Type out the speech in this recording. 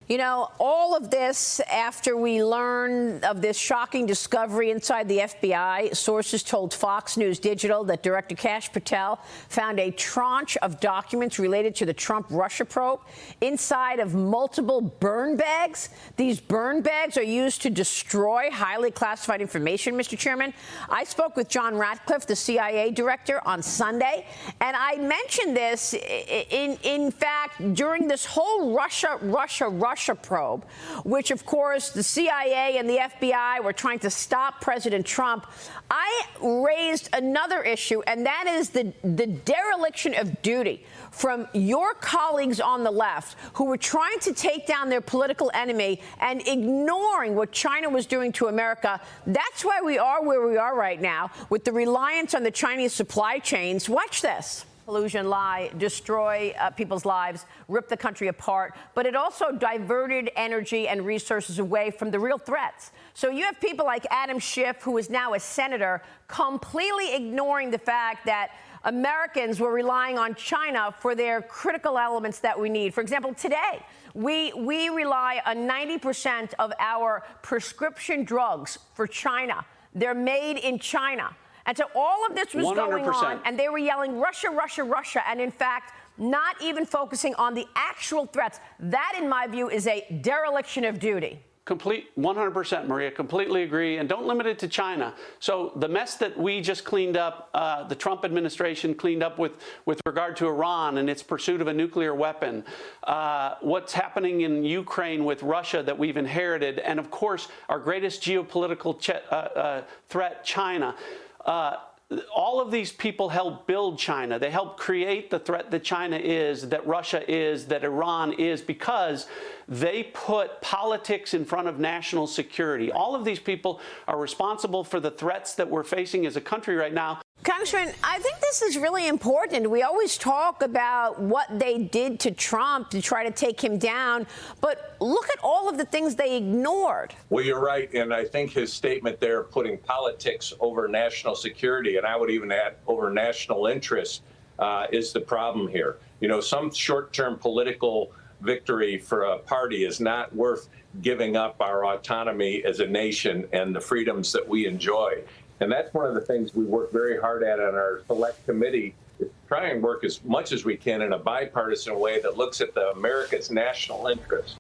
You know, all of this after we learned of this shocking discovery inside the FBI. Sources told Fox News Digital that Director Kash Patel found a tranche of documents related to the Trump-Russia probe inside of multiple burn bags. These burn bags are used to destroy highly classified information, Mr. Chairman. I spoke with John Ratcliffe, the CIA director, on Sunday, and I mentioned this, in fact, during this whole Russia probe, which, of course, the CIA and the FBI were trying to stop President Trump. I raised another issue, and that is the dereliction of duty from your colleagues on the left who were trying to take down their political enemy and ignoring what China was doing to America. That's why we are where we are right now, with the reliance on the Chinese supply chains. Watch this. Collusion, lie, destroy people's lives, rip the country apart, but it also diverted energy and resources away from the real threats. So you have people like Adam Schiff, who is now a senator, completely ignoring the fact that Americans were relying on China for their critical elements that we need. For example, today, we rely on 90% of our prescription drugs for China. They're made in China. And so all of this was 100%. Going on, and they were yelling, Russia, Russia, Russia, and in fact, not even focusing on the actual threats. That, in my view, is a dereliction of duty. 100%, Maria, completely agree. And don't limit it to China. So the mess that we just cleaned up, the Trump administration cleaned up with regard to Iran and its pursuit of a nuclear weapon, what's happening in Ukraine with Russia that we've inherited, and of course, our greatest geopolitical threat, China. All of these people helped build China. They helped create the threat that China is, that Russia is, that Iran is, because they put politics in front of national security. All of these people are responsible for the threats that we're facing as a country right now. Congressman, I think this is really important. We always talk about what they did to Trump to try to take him down, but look at all of the things they ignored. Well, you're right, and I think his statement there, putting politics over national security, and I would even add over national interest, is the problem here. You know, some short-term political victory for a party is not worth giving up our autonomy as a nation and the freedoms that we enjoy. And that's one of the things we work very hard at on our select committee, is to try and work as much as we can in a bipartisan way that looks at America's national interest.